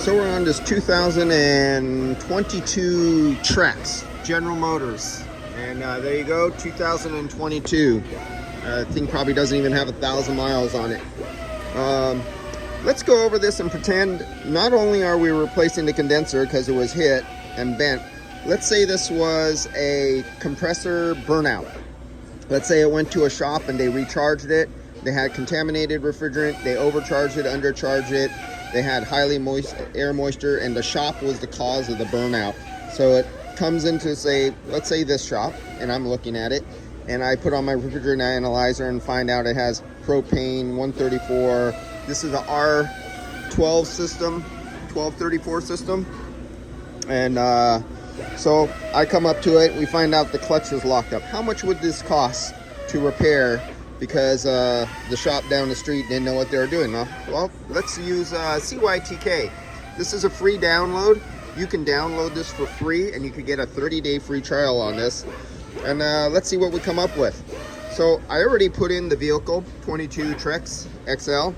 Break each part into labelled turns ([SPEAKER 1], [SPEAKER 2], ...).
[SPEAKER 1] So we're on this 2022 Trex, General Motors. And there you go, 2022. Thing probably doesn't even have 1,000 miles on it. Let's go over this and pretend not only are we replacing the condenser because it was hit and bent. Let's say this was a compressor burnout. Let's say it went to a shop and they recharged it. They had contaminated refrigerant, they overcharged it, undercharged it. They had highly moist air moisture, and the shop was the cause of the burnout. So it comes into, say, let's say this shop, and I'm looking at it, and I put on my refrigerant analyzer and find out it has propane 134. This is a R12 system, 1234 system. And so I come up to it, we find out the clutch is locked up. How much would this cost to repair? Because the shop down the street didn't know what they were doing. Well, let's use CYTK. This is a free download. You can download this for free, and you can get a 30-day free trial on this. And let's see what we come up with. So I already put in the vehicle, 22 Trex XL.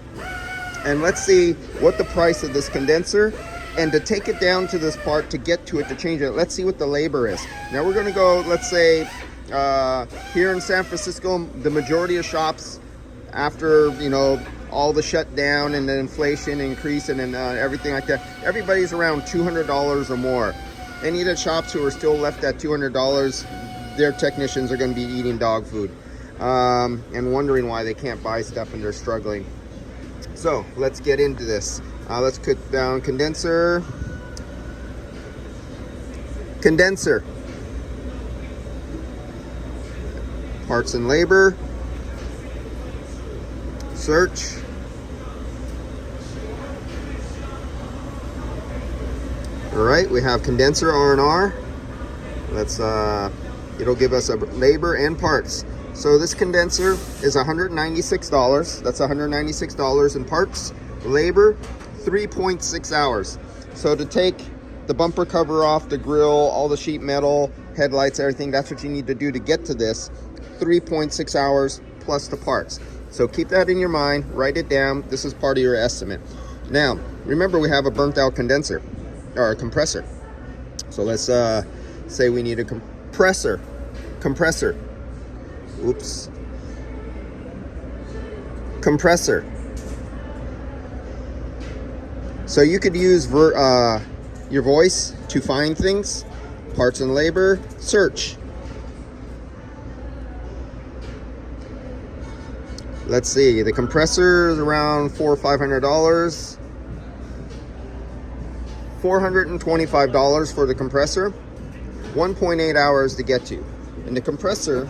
[SPEAKER 1] And let's see what the price of this condenser, and to take it down to this part, to get to it, to change it, let's see what the labor is. Now we're gonna go, let's say, here in San Francisco, the majority of shops, after, you know, all the shutdown and the inflation increase and everything like that, everybody's around $200 or more. Any of the shops who are still left at $200, their technicians are going to be eating dog food and wondering why they can't buy stuff and they're struggling. So let's get into this. Let's put down condenser. Parts and labor. Search. All right, we have condenser R&R. Let's it'll give us a labor and parts. So this condenser is $196. That's $196 in parts. Labor, 3.6 hours. So to take the bumper cover off, the grill, all the sheet metal, headlights, everything, that's what you need to do to get to this. 3.6 hours plus the parts. So keep that in your mind, write it down. This is part of your estimate. Now, remember we have a burnt out condenser, or a compressor. So let's say we need a compressor. Oops. Compressor. So you could use your voice to find things. Parts and labor, search. Let's see, the compressor is around $400 or $500. $425 for the compressor. 1.8 hours to get to. And the compressor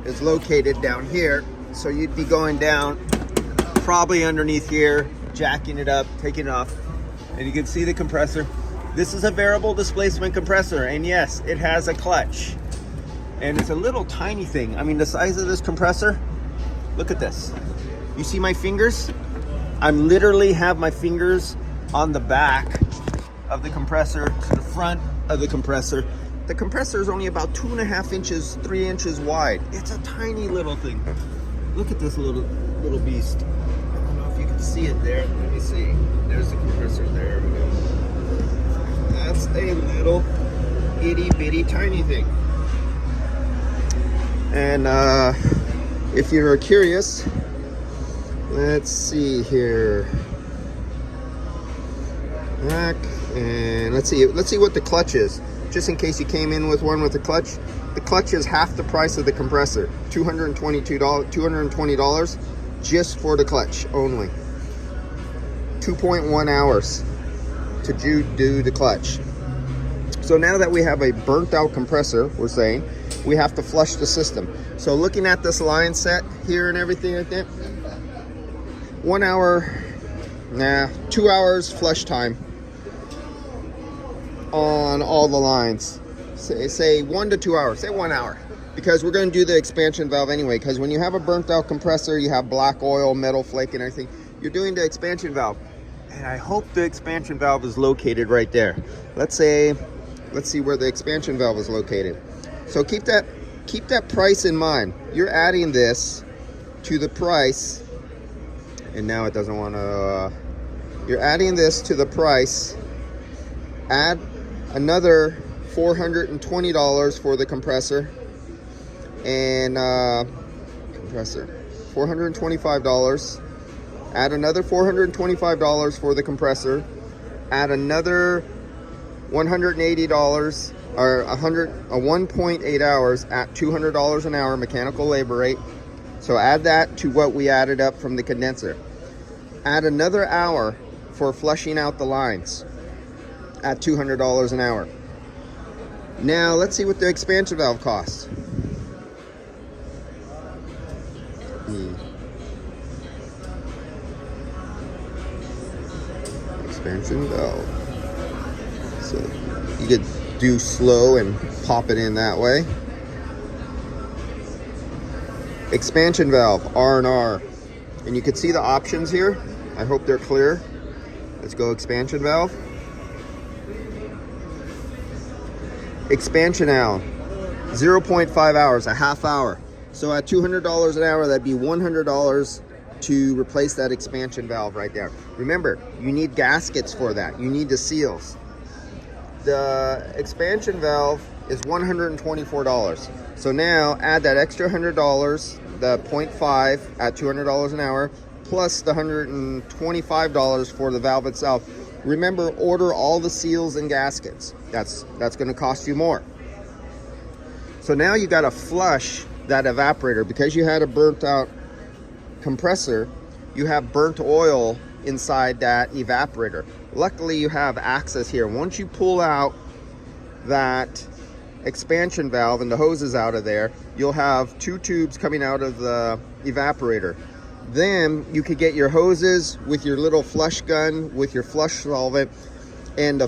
[SPEAKER 1] is located down here. So you'd be going down probably underneath here, jacking it up, taking it off. And you can see the compressor. This is a variable displacement compressor. And yes, it has a clutch. And it's a little tiny thing. I mean, the size of this compressor, look at this. You see my fingers? I literally have my fingers on the back of the compressor to the front of the compressor. The compressor is only about 2.5 inches, 3 inches wide. It's a tiny little thing. Look at this little beast. I don't know if you can see it there. Let me see. There's the compressor. There we go. That's a little itty bitty tiny thing. And if you're curious, let's see here. Back, and let's see what the clutch is. Just in case you came in with one with a clutch, the clutch is half the price of the compressor. $220 just for the clutch only. 2.1 hours to do the clutch. So now that we have a burnt out compressor, we're saying we have to flush the system. So looking at this line set here and everything like that, 1 hour, 2 hours flush time on all the lines. Say 1 to 2 hours, say 1 hour, because we're going to do the expansion valve anyway. Because when you have a burnt out compressor, you have black oil, metal flake and everything. You're doing the expansion valve, and I hope the expansion valve is located right there. Let's see where the expansion valve is located. So keep that price in mind. You're adding this to the price, and now it doesn't want to You're adding this to the price. Add another $420 for the compressor and compressor, $425. Add another $425 for the compressor. Add another $180 or 1.8 hours at $200 an hour mechanical labor rate. So add that to what we added up from the condenser. Add another hour for flushing out the lines at $200 an hour. Now let's see what the expansion valve costs. Expansion valve. So you could do slow and pop it in that way. Expansion valve, R&R. And you can see the options here. I hope they're clear. Let's go expansion valve. Expansion valve, 0.5 hours, a half hour. So at $200 an hour, that'd be $100 to replace that expansion valve right there. Remember, you need gaskets for that. You need the seals. The expansion valve is $124. So now add that extra $100, the 0.5 at $200 an hour, plus the $125 for the valve itself. Remember, order all the seals and gaskets. That's going to cost you more. So now you got to flush that evaporator. Because you had a burnt out compressor, you have burnt oil inside that evaporator. Luckily, you have access here. Once you pull out that expansion valve and the hoses out of there, you'll have two tubes coming out of the evaporator. Then you could get your hoses with your little flush gun with your flush solvent, and the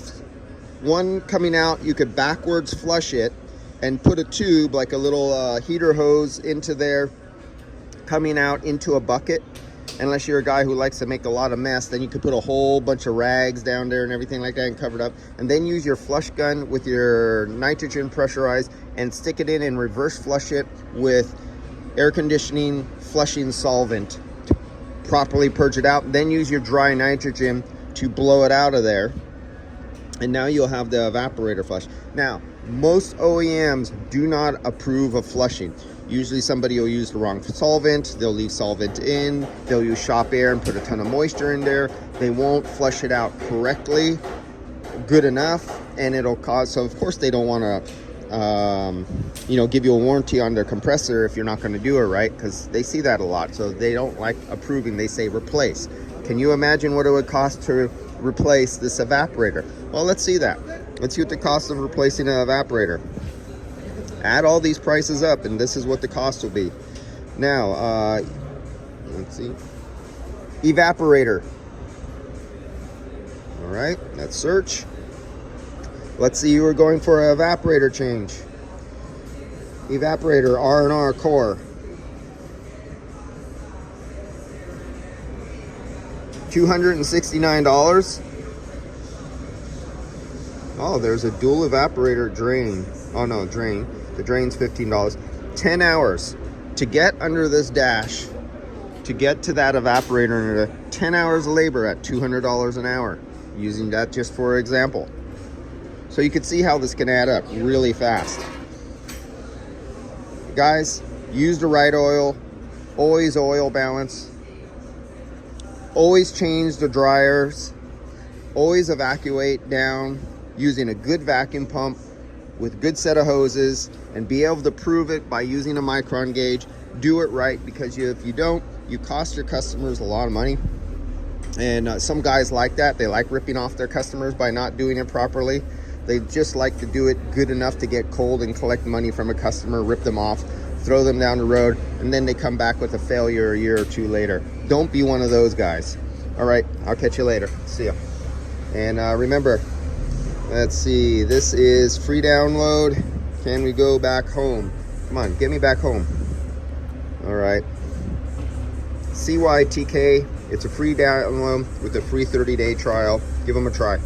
[SPEAKER 1] one coming out, you could backwards flush it and put a tube like a little heater hose into there, coming out into a bucket. Unless you're a guy who likes to make a lot of mess, then you could put a whole bunch of rags down there and everything like that and cover it up, and then use your flush gun with your nitrogen pressurized and stick it in and reverse flush it with air conditioning flushing solvent to properly purge it out. Then use your dry nitrogen to blow it out of there, and now you'll have the evaporator flush. Now, most OEMs do not approve of flushing. Usually somebody will use the wrong solvent, they'll leave solvent in, they'll use shop air and put a ton of moisture in there. They won't flush it out correctly, good enough, and it'll cause, so of course they don't want to give you a warranty on their compressor if you're not going to do it right, because they see that a lot. So they don't like approving, they say replace. Can you imagine what it would cost to replace this evaporator? Well, let's see that. Let's see what the cost of replacing an evaporator. Add all these prices up, and this is what the cost will be. Now, let's see. Evaporator. All right, let's search. Let's see, you were going for an evaporator change. Evaporator R&R core. $269. Oh, there's a dual evaporator drain. Oh no, drain. The drain's $15. 10 hours to get under this dash, to get to that evaporator, and 10 hours of labor at $200 an hour, using that just for example. So you can see how this can add up really fast. Guys, use the right oil, always oil balance, always change the dryers, always evacuate down using a good vacuum pump with a good set of hoses, and be able to prove it by using a micron gauge. Do it right, because if you don't, you cost your customers a lot of money. And some guys like that. They like ripping off their customers by not doing it properly. They just like to do it good enough to get cold and collect money from a customer, rip them off, throw them down the road, and then they come back with a failure a year or two later. Don't be one of those guys. All right, I'll catch you later. See ya. And remember, let's see, this is free download. Can we go back home? Come on, get me back home. All right. CYTK, it's a free download with a free 30-day trial. Give them a try.